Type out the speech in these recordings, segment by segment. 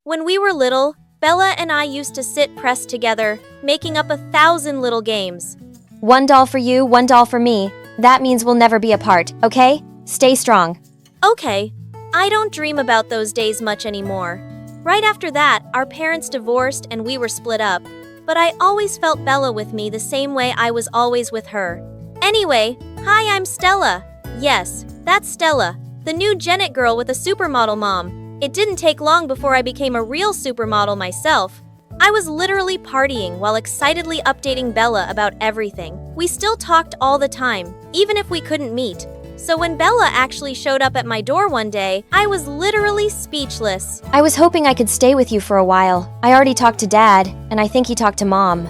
When we were little, Bella and I used to sit pressed together, making up 1,000 little games. One doll for you, one doll for me. That means we'll never be apart, okay? Stay strong. Okay, I don't dream about those days much anymore. Right after that, our parents divorced and we were split up. But I always felt Bella with me the same way I was always with her. Anyway, hi, I'm Stella. Yes, that's Stella, the new Gen It girl with a supermodel mom. It didn't take long before I became a real supermodel myself. I was literally partying while excitedly updating Bella about everything. We still talked all the time, even if we couldn't meet. So when Bella actually showed up at my door one day, I was literally speechless. I was hoping I could stay with you for a while. I already talked to Dad, and I think he talked to Mom.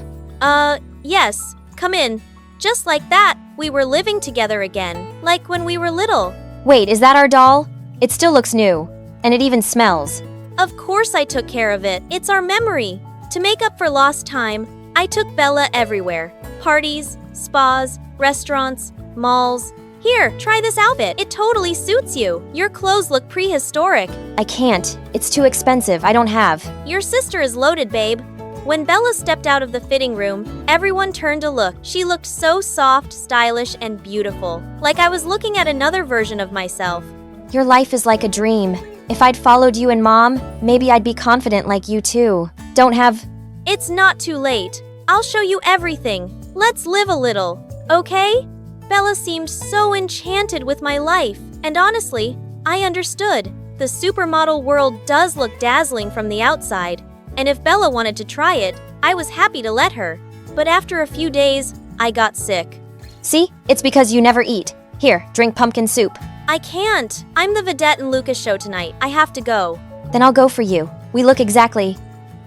Yes, come in. Just like that, we were living together again, like when we were little. Wait, is that our doll? It still looks new, and it even smells. Of course I took care of it. It's our memory. To make up for lost time, I took Bella everywhere. Parties, spas, restaurants, malls. Here, try this outfit. It totally suits you. Your clothes look prehistoric. I can't. It's too expensive. I don't have. Your sister is loaded, babe. When Bella stepped out of the fitting room, everyone turned to look. She looked so soft, stylish, and beautiful. Like I was looking at another version of myself. Your life is like a dream. If I'd followed you and Mom, maybe I'd be confident like you too. Don't have... It's not too late. I'll show you everything. Let's live a little, okay? Bella seemed so enchanted with my life. And honestly, I understood. The supermodel world does look dazzling from the outside. And if Bella wanted to try it, I was happy to let her. But after a few days, I got sick. See? It's because you never eat. Here, drink pumpkin soup. I can't. I'm the vedette in Lucas' show tonight. I have to go. Then I'll go for you. We look exactly...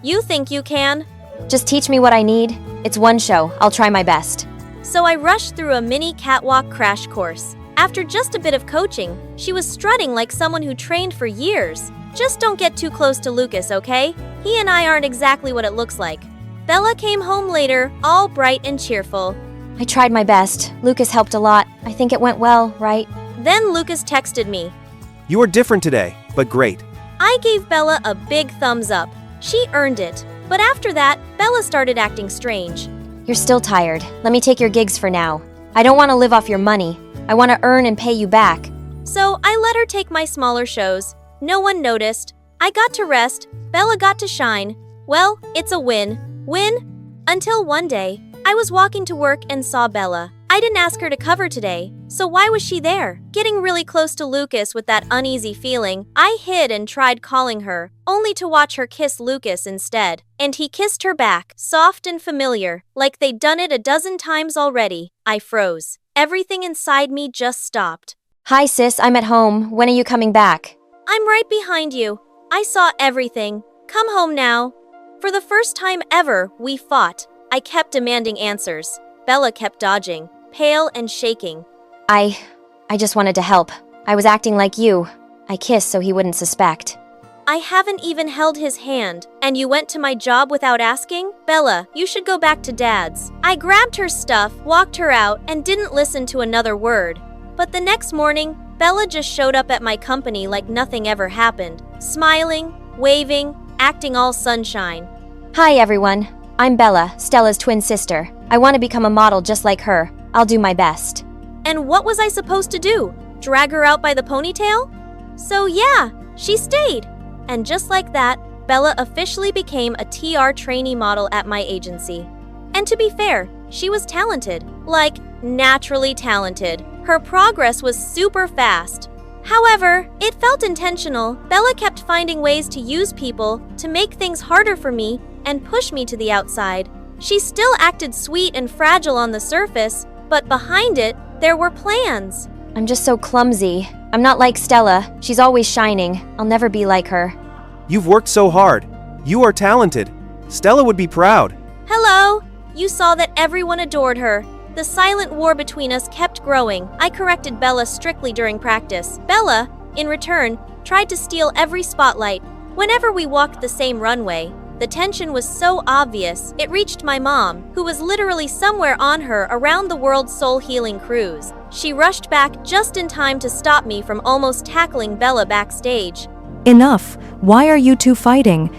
You think you can? Just teach me what I need. It's one show. I'll try my best. So I rushed through a mini catwalk crash course. After just a bit of coaching, she was strutting like someone who trained for years. Just don't get too close to Lucas, okay? He and I aren't exactly what it looks like. Bella came home later, all bright and cheerful. I tried my best. Lucas helped a lot. I think it went well, right? Then Lucas texted me. You are different today, but great. I gave Bella a big thumbs up. She earned it. But after that, Bella started acting strange. You're still tired. Let me take your gigs for now. I don't want to live off your money. I want to earn and pay you back. So I let her take my smaller shows. No one noticed. I got to rest. Bella got to shine. Well, it's a win. Win? Until one day, I was walking to work and saw Bella. I didn't ask her to cover today, so why was she there? Getting really close to Lucas with that uneasy feeling, I hid and tried calling her, only to watch her kiss Lucas instead. And he kissed her back, soft and familiar, like they'd done it a dozen times already. I froze. Everything inside me just stopped. Hi sis, I'm at home. When are you coming back? I'm right behind you. I saw everything. Come home now. For the first time ever, we fought. I kept demanding answers. Bella kept dodging, pale and shaking. I just wanted to help. I was acting like you. I kissed so he wouldn't suspect. I haven't even held his hand, and you went to my job without asking? Bella, you should go back to Dad's. I grabbed her stuff, walked her out, and didn't listen to another word. But the next morning, Bella just showed up at my company like nothing ever happened, smiling, waving, acting all sunshine. Hi everyone. I'm Bella, Stella's twin sister. I want to become a model just like her. I'll do my best. And what was I supposed to do? Drag her out by the ponytail? So yeah, she stayed. And just like that, Bella officially became a TR trainee model at my agency. And to be fair, she was talented. Like, naturally talented. Her progress was super fast. However, it felt intentional. Bella kept finding ways to use people to make things harder for me and push me to the outside. She still acted sweet and fragile on the surface, but behind it, there were plans. I'm just so clumsy. I'm not like Stella. She's always shining. I'll never be like her. You've worked so hard. You are talented. Stella would be proud. Hello! You saw that everyone adored her. The silent war between us kept growing. I corrected Bella strictly during practice. Bella, in return, tried to steal every spotlight. Whenever we walked the same runway, the tension was so obvious, it reached my mom, who was literally somewhere on her around-the-world soul-healing cruise. She rushed back just in time to stop me from almost tackling Bella backstage. Enough. Why are you two fighting?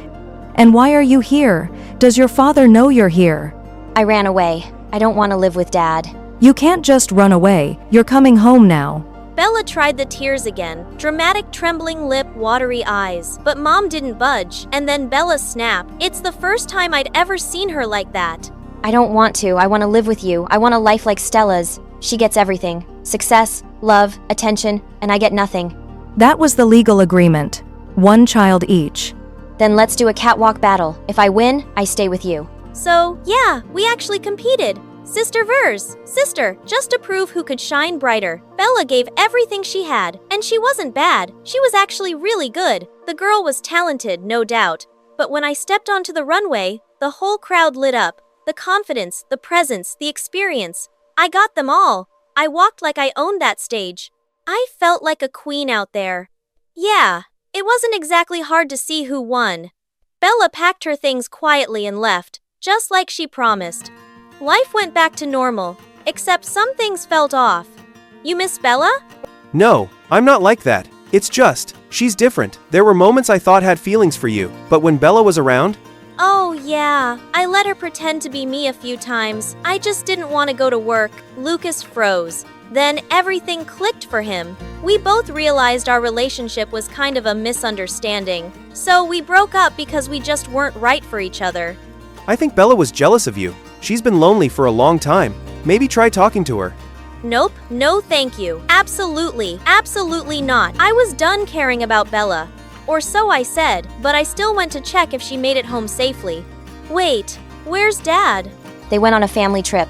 And why are you here? Does your father know you're here? I ran away. I don't want to live with Dad. You can't just run away. You're coming home now. Bella tried the tears again. Dramatic trembling lip, watery eyes. But Mom didn't budge, and then Bella snapped. It's the first time I'd ever seen her like that. I don't want to. I want to live with you. I want a life like Stella's. She gets everything. Success, love, attention, and I get nothing. That was the legal agreement. 1 child each. Then let's do a catwalk battle. If I win, I stay with you. So, yeah, we actually competed. Sister-verse. Sister, just to prove who could shine brighter. Bella gave everything she had, and she wasn't bad. She was actually really good. The girl was talented, no doubt. But when I stepped onto the runway, the whole crowd lit up. The confidence, the presence, the experience. I got them all. I walked like I owned that stage. I felt like a queen out there. Yeah, it wasn't exactly hard to see who won. Bella packed her things quietly and left, just like she promised. Life went back to normal, except some things felt off. You miss Bella? No, I'm not like that. It's just, she's different. There were moments I thought had feelings for you, but when Bella was around, Oh yeah, I let her pretend to be me a few times. I just didn't want to go to work. Lucas froze. Then everything clicked for him. We both realized our relationship was kind of a misunderstanding. So we broke up because we just weren't right for each other. I think Bella was jealous of you. She's been lonely for a long time. Maybe try talking to her. Nope, no thank you. Absolutely not. I was done caring about Bella. Or so I said, but I still went to check if she made it home safely. Wait, where's Dad? They went on a family trip.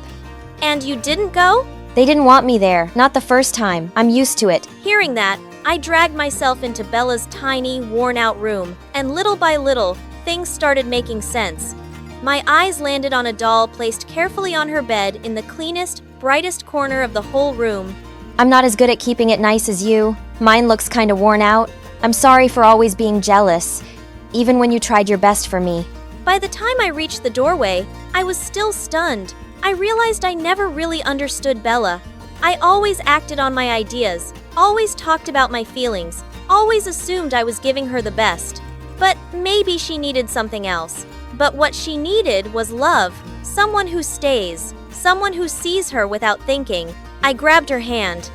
And you didn't go? They didn't want me there. Not the first time. I'm used to it. Hearing that, I dragged myself into Bella's tiny, worn-out room, and little by little, things started making sense. My eyes landed on a doll placed carefully on her bed in the cleanest, brightest corner of the whole room. I'm not as good at keeping it nice as you. Mine looks kinda worn out. I'm sorry for always being jealous, even when you tried your best for me. By the time I reached the doorway, I was still stunned. I realized I never really understood Bella. I always acted on my ideas, always talked about my feelings, always assumed I was giving her the best. But maybe she needed something else. But what she needed was love, someone who stays, someone who sees her without thinking. I grabbed her hand.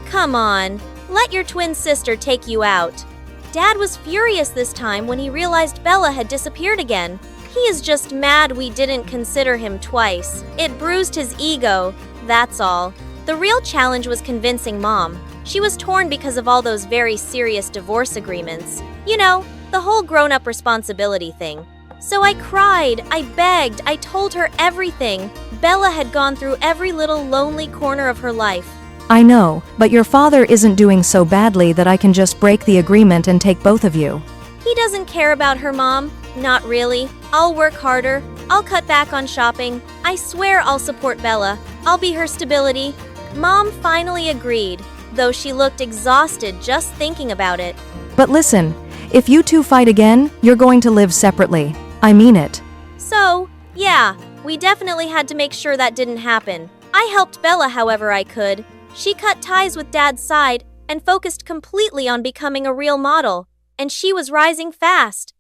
Come on, let your twin sister take you out. Dad was furious this time when he realized Bella had disappeared again. He is just mad we didn't consider him twice. It bruised his ego, that's all. The real challenge was convincing Mom. She was torn because of all those very serious divorce agreements. You know, the whole grown-up responsibility thing. So I cried, I begged, I told her everything. Bella had gone through every little lonely corner of her life. I know, but your father isn't doing so badly that I can just break the agreement and take both of you. He doesn't care about her, Mom. Not really. I'll work harder. I'll cut back on shopping. I swear I'll support Bella. I'll be her stability. Mom finally agreed, though she looked exhausted just thinking about it. But listen, if you two fight again, you're going to live separately. I mean it. So, yeah, we definitely had to make sure that didn't happen. I helped Bella however I could. She cut ties with Dad's side and focused completely on becoming a real model, and she was rising fast.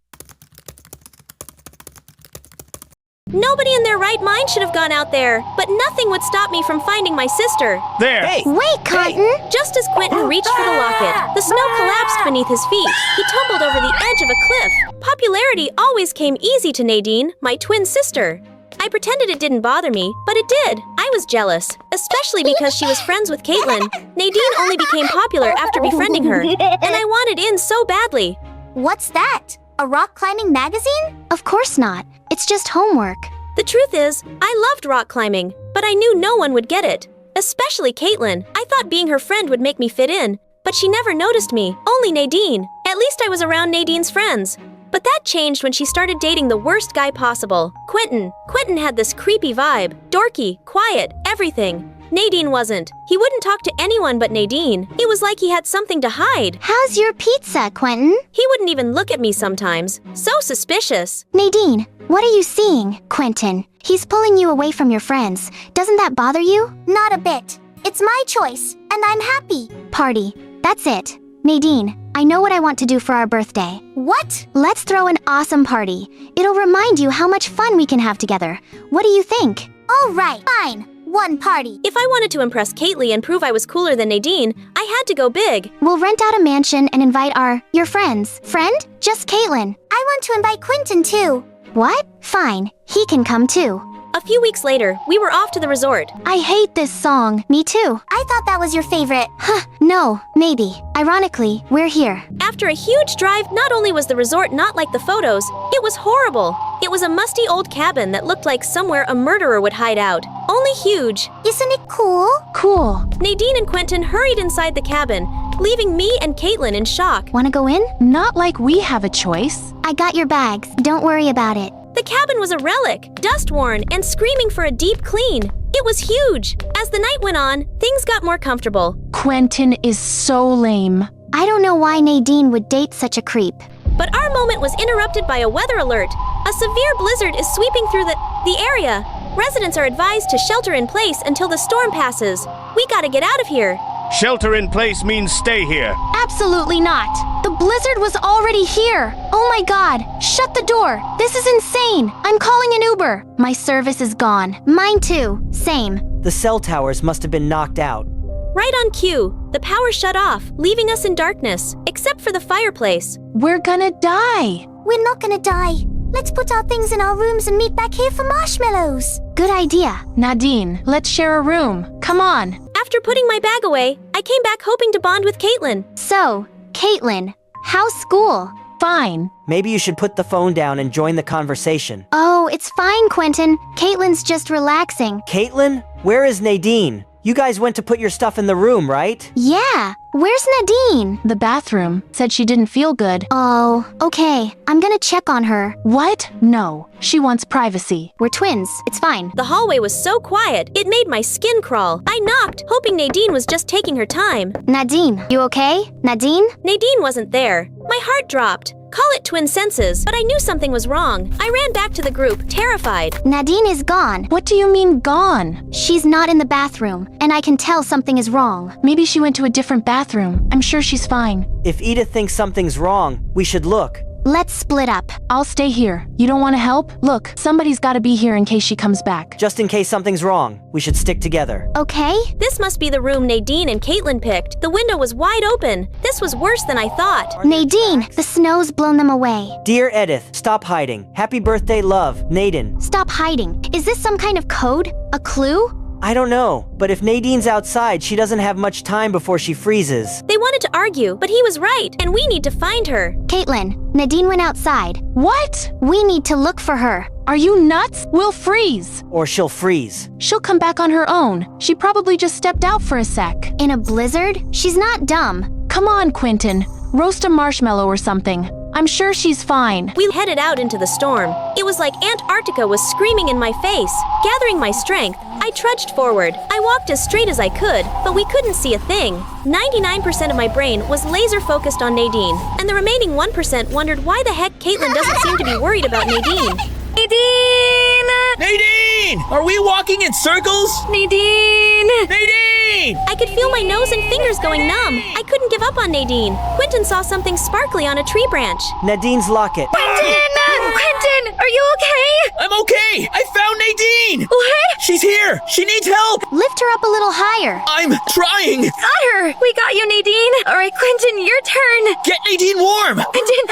Nobody in their right mind should have gone out there, but nothing would stop me from finding my sister. There! Hey! Wait, Cotton! Just as Quentin reached for the locket, the snow collapsed beneath his feet. He tumbled over the edge of a cliff. Popularity always came easy to Nadine, my twin sister. I pretended it didn't bother me, but it did. I was jealous, especially because she was friends with Caitlin. Nadine only became popular after befriending her, and I wanted in so badly. What's that? A rock climbing magazine? Of course not. It's just homework. The truth is, I loved rock climbing, but I knew no one would get it. Especially Caitlin. I thought being her friend would make me fit in, but she never noticed me, only Nadine. At least I was around Nadine's friends. But that changed when she started dating the worst guy possible, Quentin. Quentin had this creepy vibe, dorky, quiet, everything. Nadine wasn't. He wouldn't talk to anyone but Nadine. It was like he had something to hide. How's your pizza, Quentin? He wouldn't even look at me sometimes. So suspicious. Nadine, what are you seeing, Quentin? He's pulling you away from your friends. Doesn't that bother you? Not a bit. It's my choice, and I'm happy. Party. That's it. Nadine, I know what I want to do for our birthday. What? Let's throw an awesome party. It'll remind you how much fun we can have together. What do you think? All right, fine. One party. If I wanted to impress Caitlin and prove I was cooler than Nadine, I had to go big. We'll rent out a mansion and invite your friends. Friend? Just Caitlin. I want to invite Quentin too. What? Fine. He can come too. A few weeks later, we were off to the resort. I hate this song. Me too. I thought that was your favorite. Huh, no, maybe. Ironically, we're here. After a huge drive, not only was the resort not like the photos, it was horrible. It was a musty old cabin that looked like somewhere a murderer would hide out. Only huge. Isn't it cool? Cool. Nadine and Quentin hurried inside the cabin, leaving me and Caitlin in shock. Wanna go in? Not like we have a choice. I got your bags. Don't worry about it. The cabin was a relic, dust-worn, and screaming for a deep clean. It was huge. As the night went on, things got more comfortable. Quentin is so lame. I don't know why Nadine would date such a creep. But our moment was interrupted by a weather alert. A severe blizzard is sweeping through the area. Residents are advised to shelter in place until the storm passes. We gotta get out of here. Shelter in place means stay here. Absolutely not. The blizzard was already here. Oh my god. Shut the door. This is insane. I'm calling an Uber. My service is gone. Mine too. Same. The cell towers must have been knocked out. Right on cue, the power shut off, leaving us in darkness, except for the fireplace. We're gonna die. We're not gonna die. Let's put our things in our rooms and meet back here for marshmallows. Good idea. Nadine, let's share a room. Come on. After putting my bag away, I came back hoping to bond with Caitlin. So, Caitlin, how's school? Fine. Maybe you should put the phone down and join the conversation. Oh, it's fine, Quentin. Caitlin's just relaxing. Caitlin, where is Nadine? You guys went to put your stuff in the room, right? Yeah. Where's Nadine? The bathroom. Said she didn't feel good. Oh, okay. I'm gonna check on her. What? No. She wants privacy. We're twins. It's fine. The hallway was so quiet, it made my skin crawl. I knocked, hoping Nadine was just taking her time. Nadine, you okay? Nadine? Nadine wasn't there. My heart dropped. Call it twin senses, but I knew something was wrong. I ran back to the group, terrified. Nadine is gone. What do you mean gone? She's not in the bathroom, and I can tell something is wrong. Maybe she went to a different bathroom. I'm sure she's fine. If Edith thinks something's wrong, we should look. Let's split up. I'll stay here. You don't want to help? Look, somebody's got to be here in case she comes back. Just in case something's wrong, we should stick together. Okay? This must be the room Nadine and Caitlin picked. The window was wide open. This was worse than I thought. Nadine, the snow's blown them away. Dear Edith, stop hiding. Happy birthday, love. Nadine. Stop hiding. Is this some kind of code? A clue? I don't know, but if Nadine's outside, she doesn't have much time before she freezes. They wanted to argue, but he was right, and we need to find her. Caitlin, Nadine went outside. What? We need to look for her. Are you nuts? We'll freeze. Or she'll freeze. She'll come back on her own. She probably just stepped out for a sec. In a blizzard? She's not dumb. Come on, Quentin. Roast a marshmallow or something. I'm sure she's fine. We headed out into the storm. It was like Antarctica was screaming in my face. Gathering my strength, I trudged forward. I walked as straight as I could, but we couldn't see a thing. 99% of my brain was laser focused on Nadine, and the remaining 1% wondered why the heck Caitlin doesn't seem to be worried about Nadine. Nadine! Nadine! Are we walking in circles? Nadine! Nadine! I could feel my nose and fingers going numb. I couldn't give up on Nadine. Quentin saw something sparkly on a tree branch. Nadine's locket. Quentin! Are you okay? I'm okay! I found Nadine! What? She's here! She needs help! Lift her up a little higher. I'm trying! Got her! We got you, Nadine! Alright, Quentin, your turn! Get Nadine warm! Quentin!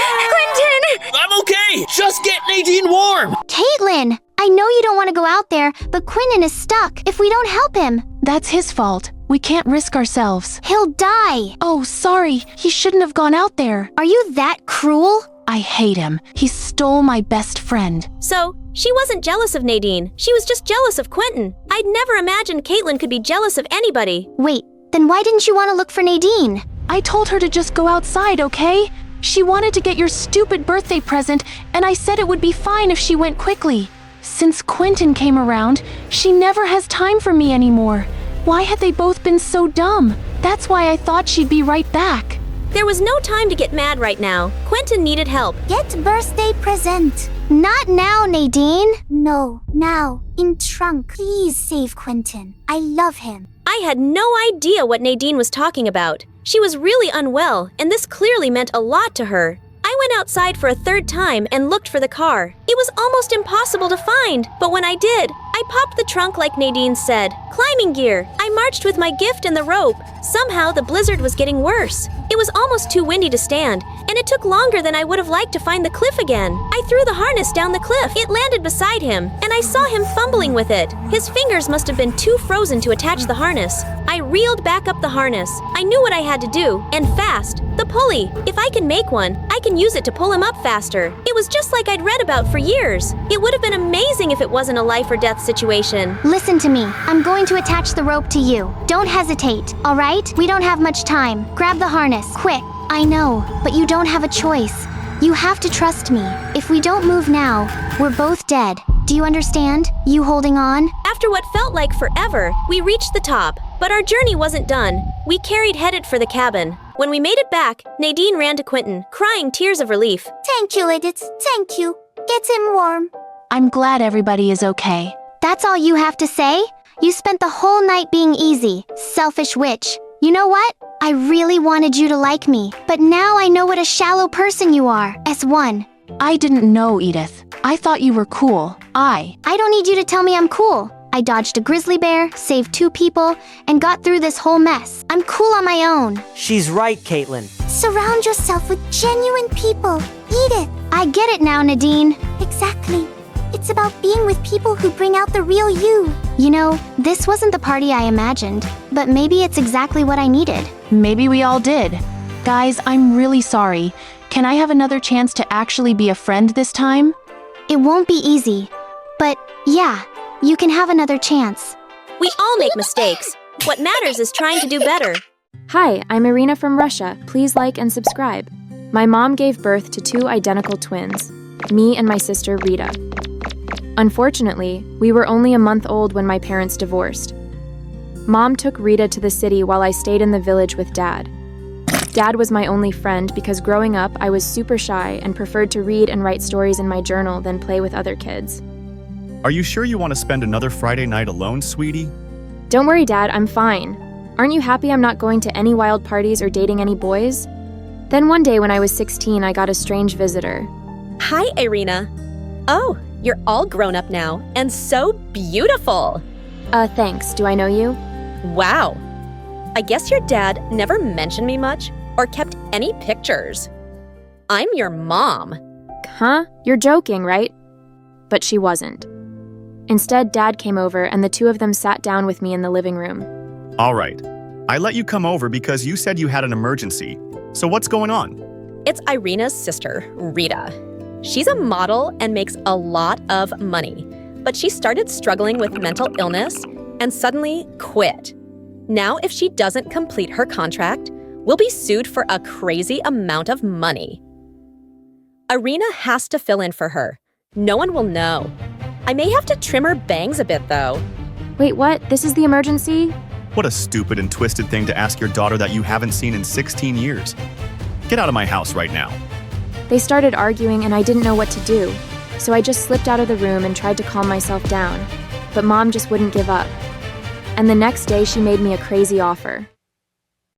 I'm okay! Just get Nadine warm! Caitlin! I know you don't want to go out there, but Quentin is stuck. If we don't help him, That's his fault. We can't risk ourselves. he'll die. Oh, sorry. He shouldn't have gone out there. Are you that cruel? I hate him. He stole my best friend. So, she wasn't jealous of Nadine. She was just jealous of Quentin. I'd never imagined Caitlin could be jealous of anybody. Wait, then why didn't you want to look for Nadine? I told her to just go outside, okay? She wanted to get your stupid birthday present, and I said it would be fine if she went quickly. Since Quentin came around, she never has time for me anymore. Why had they both been so dumb? That's why I thought she'd be right back. There was no time to get mad right now. Quentin needed help. Get birthday present. Not now, Nadine. No, now. In trunk. Please save Quentin. I love him. I had no idea what Nadine was talking about. She was really unwell, and this clearly meant a lot to her. I went outside for a third time and looked for the car. It was almost impossible to find, but when I did, I popped the trunk like Nadine said. Climbing gear. I marched with my gift and the rope. Somehow, the blizzard was getting worse. It was almost too windy to stand, and it took longer than I would have liked to find the cliff again. I threw the harness down the cliff. It landed beside him, and I saw him fumbling with it. His fingers must have been too frozen to attach the harness. I reeled back up the harness. I knew what I had to do, and fast. The pulley. If I can make one, I can use it to pull him up faster. It was just like I'd read about for years. It would have been amazing if it wasn't a life or death situation. Listen to me. I'm going to attach the rope to you. Don't hesitate, all right? We don't have much time. Grab the harness, quick. I know, but you don't have a choice. You have to trust me. If we don't move now, we're both dead. Do you understand? You holding on? After what felt like forever, we reached the top. But our journey wasn't done. We headed for the cabin. When we made it back, Nadine ran to Quentin, crying tears of relief. Thank you, Edith. Thank you. Get him warm. I'm glad everybody is okay. That's all you have to say? You spent the whole night being easy. Selfish witch. You know what? I really wanted you to like me, but now I know what a shallow person you are. S1. I didn't know, Edith. I thought you were cool. I don't need you to tell me I'm cool. I dodged a grizzly bear, saved 2 people, and got through this whole mess. I'm cool on my own. She's right, Caitlin. Surround yourself with genuine people. Edith. I get it now, Nadine. Exactly. It's about being with people who bring out the real you. You know, this wasn't the party I imagined, but maybe it's exactly what I needed. Maybe we all did. Guys, I'm really sorry. Can I have another chance to actually be a friend this time? It won't be easy, but yeah, you can have another chance. We all make mistakes. What matters is trying to do better. Hi, I'm Irina from Russia. Please like and subscribe. My mom gave birth to 2 identical twins, me and my sister Rita. Unfortunately, we were only a month old when my parents divorced. Mom took Rita to the city while I stayed in the village with Dad. Dad was my only friend because growing up I was super shy and preferred to read and write stories in my journal than play with other kids. Are you sure you want to spend another Friday night alone, sweetie? Don't worry, Dad, I'm fine. Aren't you happy I'm not going to any wild parties or dating any boys? Then one day when I was 16, I got a strange visitor. Hi, Irina. Oh, you're all grown up now and so beautiful. Thanks. Do I know you? Wow. I guess your dad never mentioned me much or kept any pictures. I'm your mom. Huh? You're joking, right? But she wasn't. Instead, Dad came over and the 2 of them sat down with me in the living room. All right. I let you come over because you said you had an emergency. So what's going on? It's Irina's sister, Rita. She's a model and makes a lot of money, but she started struggling with mental illness and suddenly quit. Now, if she doesn't complete her contract, we'll be sued for a crazy amount of money. Irina has to fill in for her. No one will know. I may have to trim her bangs a bit, though. Wait, what? This is the emergency? What a stupid and twisted thing to ask your daughter that you haven't seen in 16 years. Get out of my house right now. They started arguing and I didn't know what to do, so I just slipped out of the room and tried to calm myself down. But Mom just wouldn't give up. And the next day she made me a crazy offer.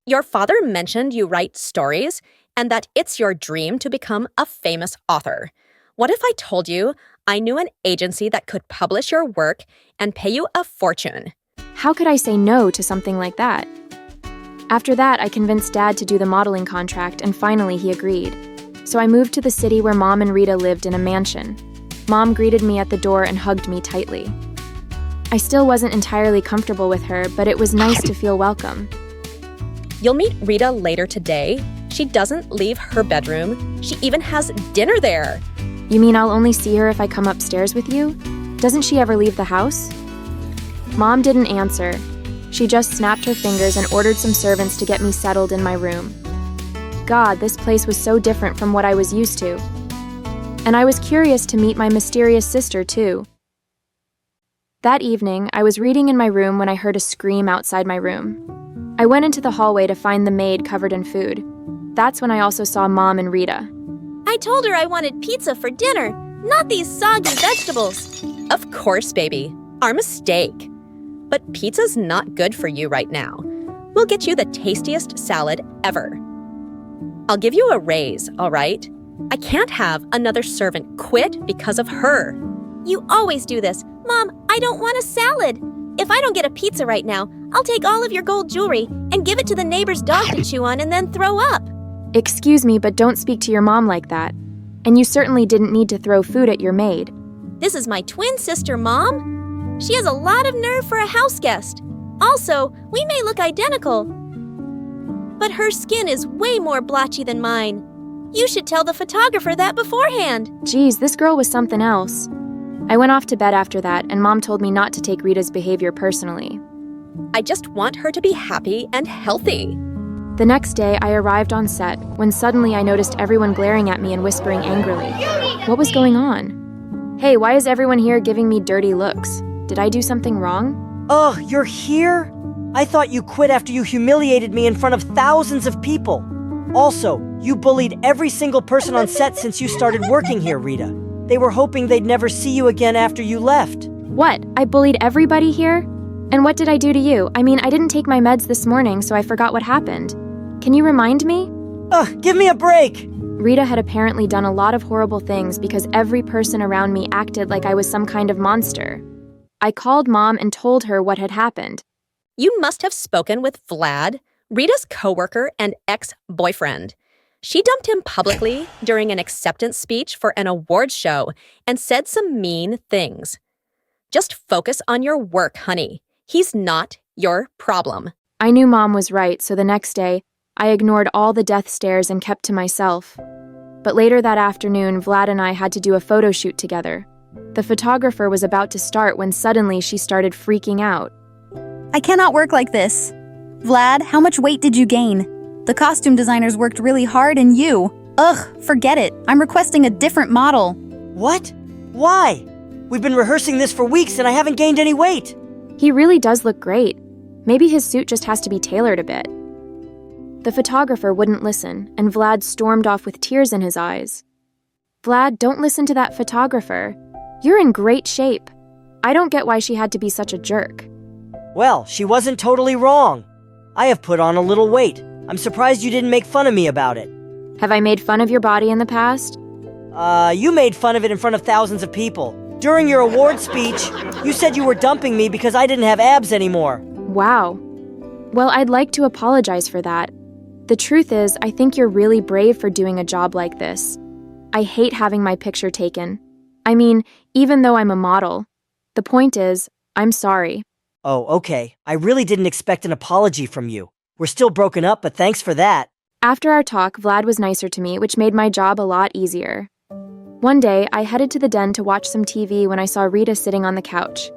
Your father mentioned you write stories and that it's your dream to become a famous author. What if I told you I knew an agency that could publish your work and pay you a fortune? How could I say no to something like that? After that, I convinced Dad to do the modeling contract and finally he agreed. So I moved to the city where Mom and Rita lived in a mansion. Mom greeted me at the door and hugged me tightly. I still wasn't entirely comfortable with her, but it was nice to feel welcome. You'll meet Rita later today. She doesn't leave her bedroom. She even has dinner there. You mean I'll only see her if I come upstairs with you? Doesn't she ever leave the house? Mom didn't answer. She just snapped her fingers and ordered some servants to get me settled in my room. God, this place was so different from what I was used to. And I was curious to meet my mysterious sister, too. That evening, I was reading in my room when I heard a scream outside my room. I went into the hallway to find the maid covered in food. that's when I also saw Mom and Rita. I told her I wanted pizza for dinner, not these soggy vegetables. Of course, baby. Our mistake. But pizza's not good for you right now. We'll get you the tastiest salad ever. I'll give you a raise, all right? I can't have another servant quit because of her. You always do this. Mom, I don't want a salad. If I don't get a pizza right now, I'll take all of your gold jewelry and give it to the neighbor's dog to chew on and then throw up. Excuse me, but don't speak to your mom like that. And you certainly didn't need to throw food at your maid. This is my twin sister, Mom. She has a lot of nerve for a house guest. Also, we may look identical, but her skin is way more blotchy than mine. You should tell the photographer that beforehand. Geez, this girl was something else. I went off to bed after that, and Mom told me not to take Rita's behavior personally. I just want her to be happy and healthy. The next day, I arrived on set, when suddenly I noticed everyone glaring at me and whispering angrily. What was going on? Hey, why is everyone here giving me dirty looks? Did I do something wrong? Ugh, you're here? I thought you quit after you humiliated me in front of thousands of people. Also, you bullied every single person on set since you started working here, Rita. They were hoping they'd never see you again after you left. What? I bullied everybody here? And what did I do to you? I mean, I didn't take my meds this morning, so I forgot what happened. Can you remind me? Ugh, give me a break! Rita had apparently done a lot of horrible things because every person around me acted like I was some kind of monster. I called Mom and told her what had happened. You must have spoken with Vlad, Rita's coworker and ex-boyfriend. She dumped him publicly during an acceptance speech for an awards show and said some mean things. Just focus on your work, honey. He's not your problem. I knew Mom was right, so the next day, I ignored all the death stares and kept to myself. But later that afternoon, Vlad and I had to do a photo shoot together. The photographer was about to start when suddenly she started freaking out. I cannot work like this. Vlad, how much weight did you gain? The costume designers worked really hard and you. Ugh, forget it. I'm requesting a different model. What? Why? We've been rehearsing this for weeks and I haven't gained any weight. He really does look great. Maybe his suit just has to be tailored a bit. The photographer wouldn't listen, and Vlad stormed off with tears in his eyes. Vlad, don't listen to that photographer. You're in great shape. I don't get why she had to be such a jerk. Well, she wasn't totally wrong. I have put on a little weight. I'm surprised you didn't make fun of me about it. Have I made fun of your body in the past? You made fun of it in front of thousands of people. During your award speech, you said you were dumping me because I didn't have abs anymore. Wow. Well, I'd like to apologize for that. The truth is, I think you're really brave for doing a job like this. I hate having my picture taken. I mean, even though I'm a model. The point is, I'm sorry. Oh, okay. I really didn't expect an apology from you. We're still broken up, but thanks for that. After our talk, Vlad was nicer to me, which made my job a lot easier. One day, I headed to the den to watch some TV when I saw Rita sitting on the couch.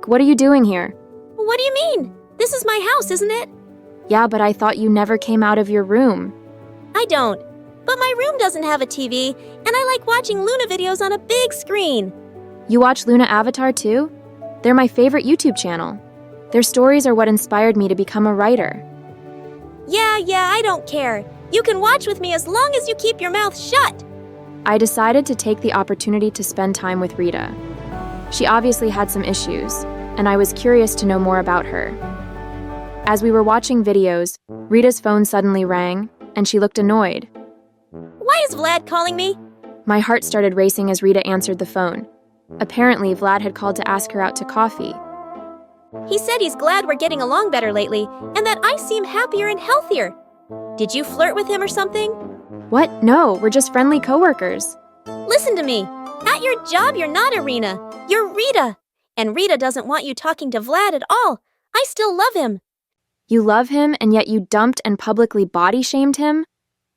What are you doing here? What do you mean? This is my house, isn't it? Yeah, but I thought you never came out of your room. I don't. But my room doesn't have a TV, and I like watching Luna videos on a big screen. You watch Luna Avatar too? They're my favorite YouTube channel. Their stories are what inspired me to become a writer. Yeah, I don't care. You can watch with me as long as you keep your mouth shut. I decided to take the opportunity to spend time with Rita. She obviously had some issues, and I was curious to know more about her. As we were watching videos, Rita's phone suddenly rang, and she looked annoyed. Why is Vlad calling me? My heart started racing as Rita answered the phone. Apparently, Vlad had called to ask her out to coffee. He said he's glad we're getting along better lately, and that I seem happier and healthier. Did you flirt with him or something? What? No, we're just friendly coworkers. Listen to me. At your job, you're not Irina. You're Rita. And Rita doesn't want you talking to Vlad at all. I still love him. You love him, and yet you dumped and publicly body-shamed him?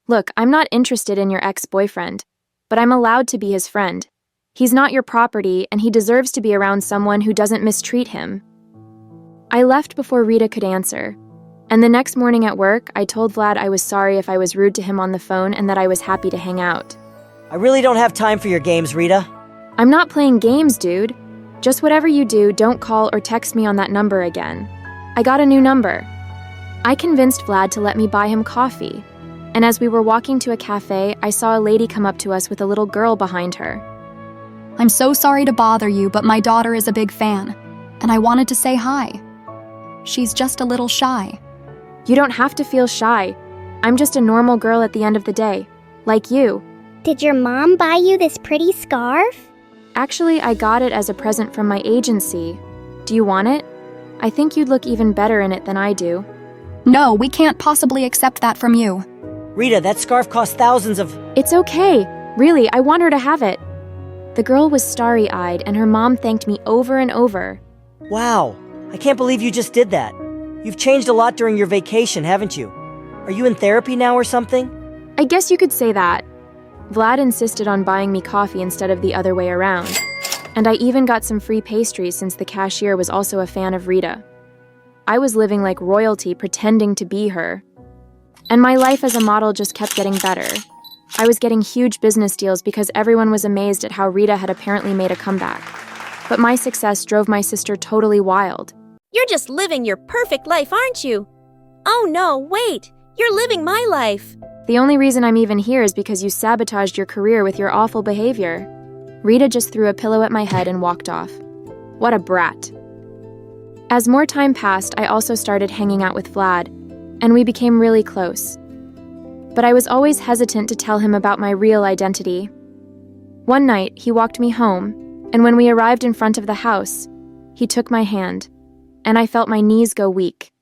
Look, I'm not interested in your ex-boyfriend, but I'm allowed to be his friend. He's not your property, and he deserves to be around someone who doesn't mistreat him. I left before Rita could answer, and the next morning at work, I told Vlad I was sorry if I was rude to him on the phone and that I was happy to hang out. I really don't have time for your games, Rita. I'm not playing games, dude. Just whatever you do, don't call or text me on that number again. I got a new number. I convinced Vlad to let me buy him coffee. And as we were walking to a cafe, I saw a lady come up to us with a little girl behind her. I'm so sorry to bother you, but my daughter is a big fan, and I wanted to say hi. She's just a little shy. You don't have to feel shy. I'm just a normal girl at the end of the day, like you. Did your mom buy you this pretty scarf? Actually, I got it as a present from my agency. Do you want it? I think you'd look even better in it than I do. No, we can't possibly accept that from you. Rita, that scarf cost thousands of... It's okay. Really, I want her to have it. The girl was starry-eyed, and her mom thanked me over and over. Wow, I can't believe you just did that. You've changed a lot during your vacation, haven't you? Are you in therapy now or something? I guess you could say that. Vlad insisted on buying me coffee instead of the other way around. And I even got some free pastries since the cashier was also a fan of Rita. I was living like royalty, pretending to be her. And my life as a model just kept getting better. I was getting huge business deals because everyone was amazed at how Rita had apparently made a comeback. But my success drove my sister totally wild. You're just living your perfect life, aren't you? Oh no, wait! You're living my life! The only reason I'm even here is because you sabotaged your career with your awful behavior. Rita just threw a pillow at my head and walked off. What a brat. As more time passed, I also started hanging out with Vlad, and we became really close. But I was always hesitant to tell him about my real identity. One night, he walked me home, and when we arrived in front of the house, he took my hand, and I felt my knees go weak.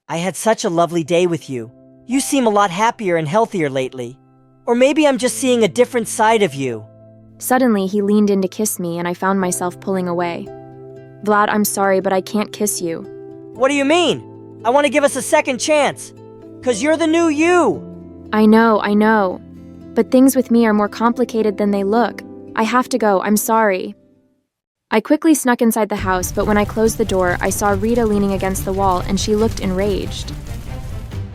I had such a lovely day with you. You seem a lot happier and healthier lately. Or maybe I'm just seeing a different side of you. Suddenly, he leaned in to kiss me, and I found myself pulling away. Vlad, I'm sorry, but I can't kiss you. What do you mean? I want to give us a second chance. 'Cause you're the new you. I know. But things with me are more complicated than they look. I have to go, I'm sorry. I quickly snuck inside the house, but when I closed the door, I saw Rita leaning against the wall, and she looked enraged.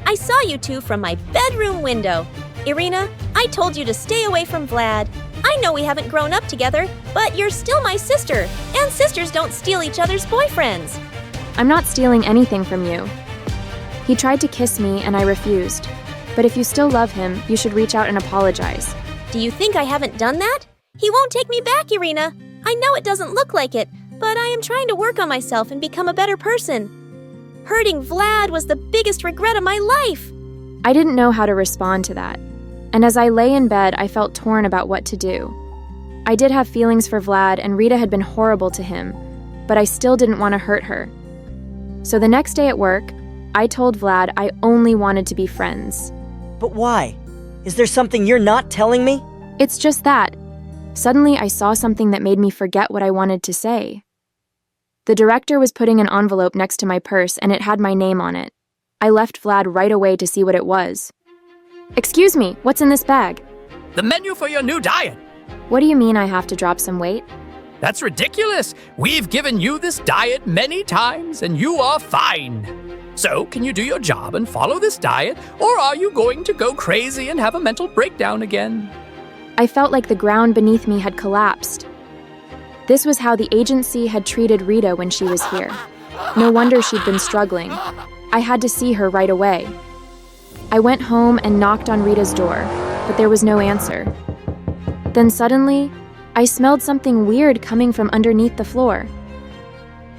I saw you two from my bedroom window. Irina, I told you to stay away from Vlad. I know we haven't grown up together, but you're still my sister, and sisters don't steal each other's boyfriends. I'm not stealing anything from you. He tried to kiss me, and I refused. But if you still love him, you should reach out and apologize. Do you think I haven't done that? He won't take me back, Irina. I know it doesn't look like it, but I am trying to work on myself and become a better person. Hurting Vlad was the biggest regret of my life. I didn't know how to respond to that. And as I lay in bed, I felt torn about what to do. I did have feelings for Vlad, and Rita had been horrible to him, but I still didn't want to hurt her. So the next day at work, I told Vlad I only wanted to be friends. But why? Is there something you're not telling me? It's just that. Suddenly, I saw something that made me forget what I wanted to say. The director was putting an envelope next to my purse, and it had my name on it. I left Vlad right away to see what it was. Excuse me, what's in this bag? The menu for your new diet. What do you mean I have to drop some weight? That's ridiculous. We've given you this diet many times, and you are fine. So, can you do your job and follow this diet, or are you going to go crazy and have a mental breakdown again? I felt like the ground beneath me had collapsed. This was how the agency had treated Rita when she was here. No wonder she'd been struggling. I had to see her right away. I went home and knocked on Rita's door, but there was no answer. Then suddenly, I smelled something weird coming from underneath the floor.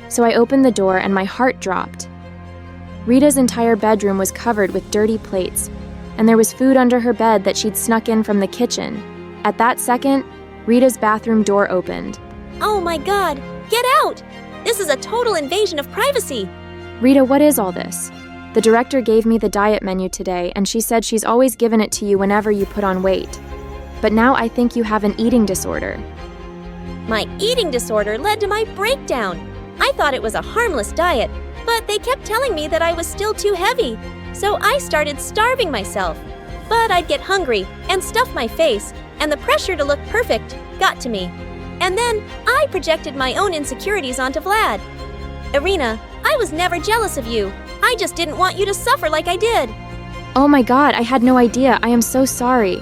So I opened the door and my heart dropped. Rita's entire bedroom was covered with dirty plates, and there was food under her bed that she'd snuck in from the kitchen. At that second, Rita's bathroom door opened. Oh my God, get out! This is a total invasion of privacy. Rita, what is all this? The director gave me the diet menu today, and she said she's always given it to you whenever you put on weight. But now I think you have an eating disorder. My eating disorder led to my breakdown. I thought it was a harmless diet, but they kept telling me that I was still too heavy. So I started starving myself. But I'd get hungry and stuff my face, and the pressure to look perfect got to me. And then I projected my own insecurities onto Vlad. Irina, I was never jealous of you. I just didn't want you to suffer like I did. Oh my God, I had no idea. I am so sorry.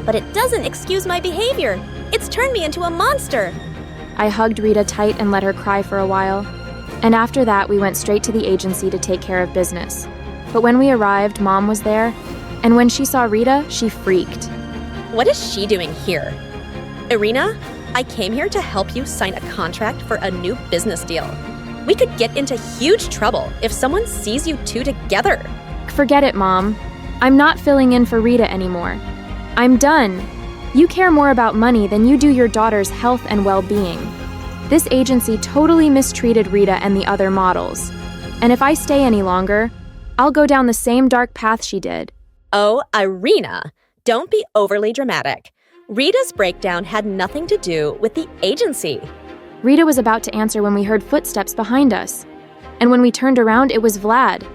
But it doesn't excuse my behavior. It's turned me into a monster. I hugged Rita tight and let her cry for a while. And after that, we went straight to the agency to take care of business. But when we arrived, Mom was there, And when she saw Rita, she freaked. What is she doing here? Irina, I came here to help you sign a contract for a new business deal. We could get into huge trouble if someone sees you two together. Forget it, Mom. I'm not filling in for Rita anymore. I'm done. You care more about money than you do your daughter's health and well-being. This agency totally mistreated Rita and the other models. And if I stay any longer, I'll go down the same dark path she did. Oh, Irina, don't be overly dramatic. Rita's breakdown had nothing to do with the agency. Rita was about to answer when we heard footsteps behind us. And when we turned around, it was Vlad.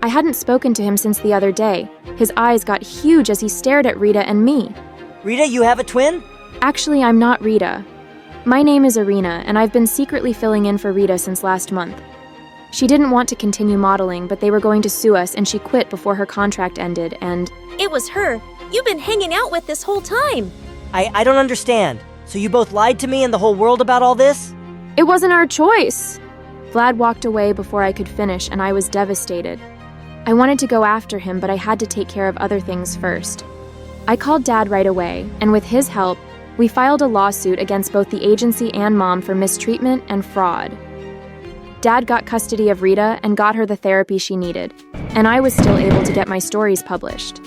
I hadn't spoken to him since the other day. His eyes got huge as he stared at Rita and me. Rita, you have a twin? Actually, I'm not Rita. My name is Irina, and I've been secretly filling in for Rita since last month. She didn't want to continue modeling, but they were going to sue us, and she quit before her contract ended, and... It was her you've been hanging out with this whole time. I don't understand. So you both lied to me and the whole world about all this? It wasn't our choice. Vlad walked away before I could finish, and I was devastated. I wanted to go after him, but I had to take care of other things first. I called Dad right away, and with his help, we filed a lawsuit against both the agency and Mom for mistreatment and fraud. Dad got custody of Rita and got her the therapy she needed, and I was still able to get my stories published.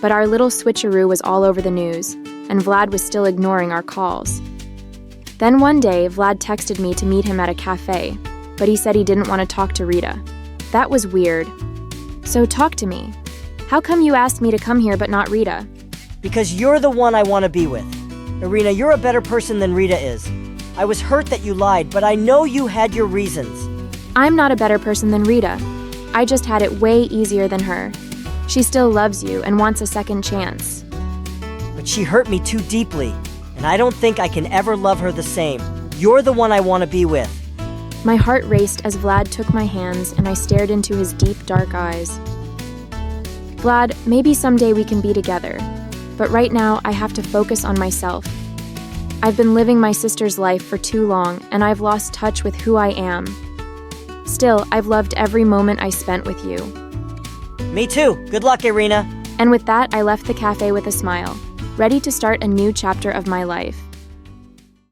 But our little switcheroo was all over the news, and Vlad was still ignoring our calls. Then one day, Vlad texted me to meet him at a cafe, but he said he didn't want to talk to Rita. That was weird. So talk to me. How come you asked me to come here but not Rita? Because you're the one I want to be with. Irina, you're a better person than Rita is. I was hurt that you lied, but I know you had your reasons. I'm not a better person than Rita. I just had it way easier than her. She still loves you and wants a second chance. But she hurt me too deeply, and I don't think I can ever love her the same. You're the one I want to be with. My heart raced as Vlad took my hands and I stared into his deep, dark eyes. Vlad, maybe someday we can be together, but right now I have to focus on myself. I've been living my sister's life for too long, and I've lost touch with who I am. Still, I've loved every moment I spent with you. Me too. Good luck, Irina. And with that, I left the cafe with a smile, ready to start a new chapter of my life.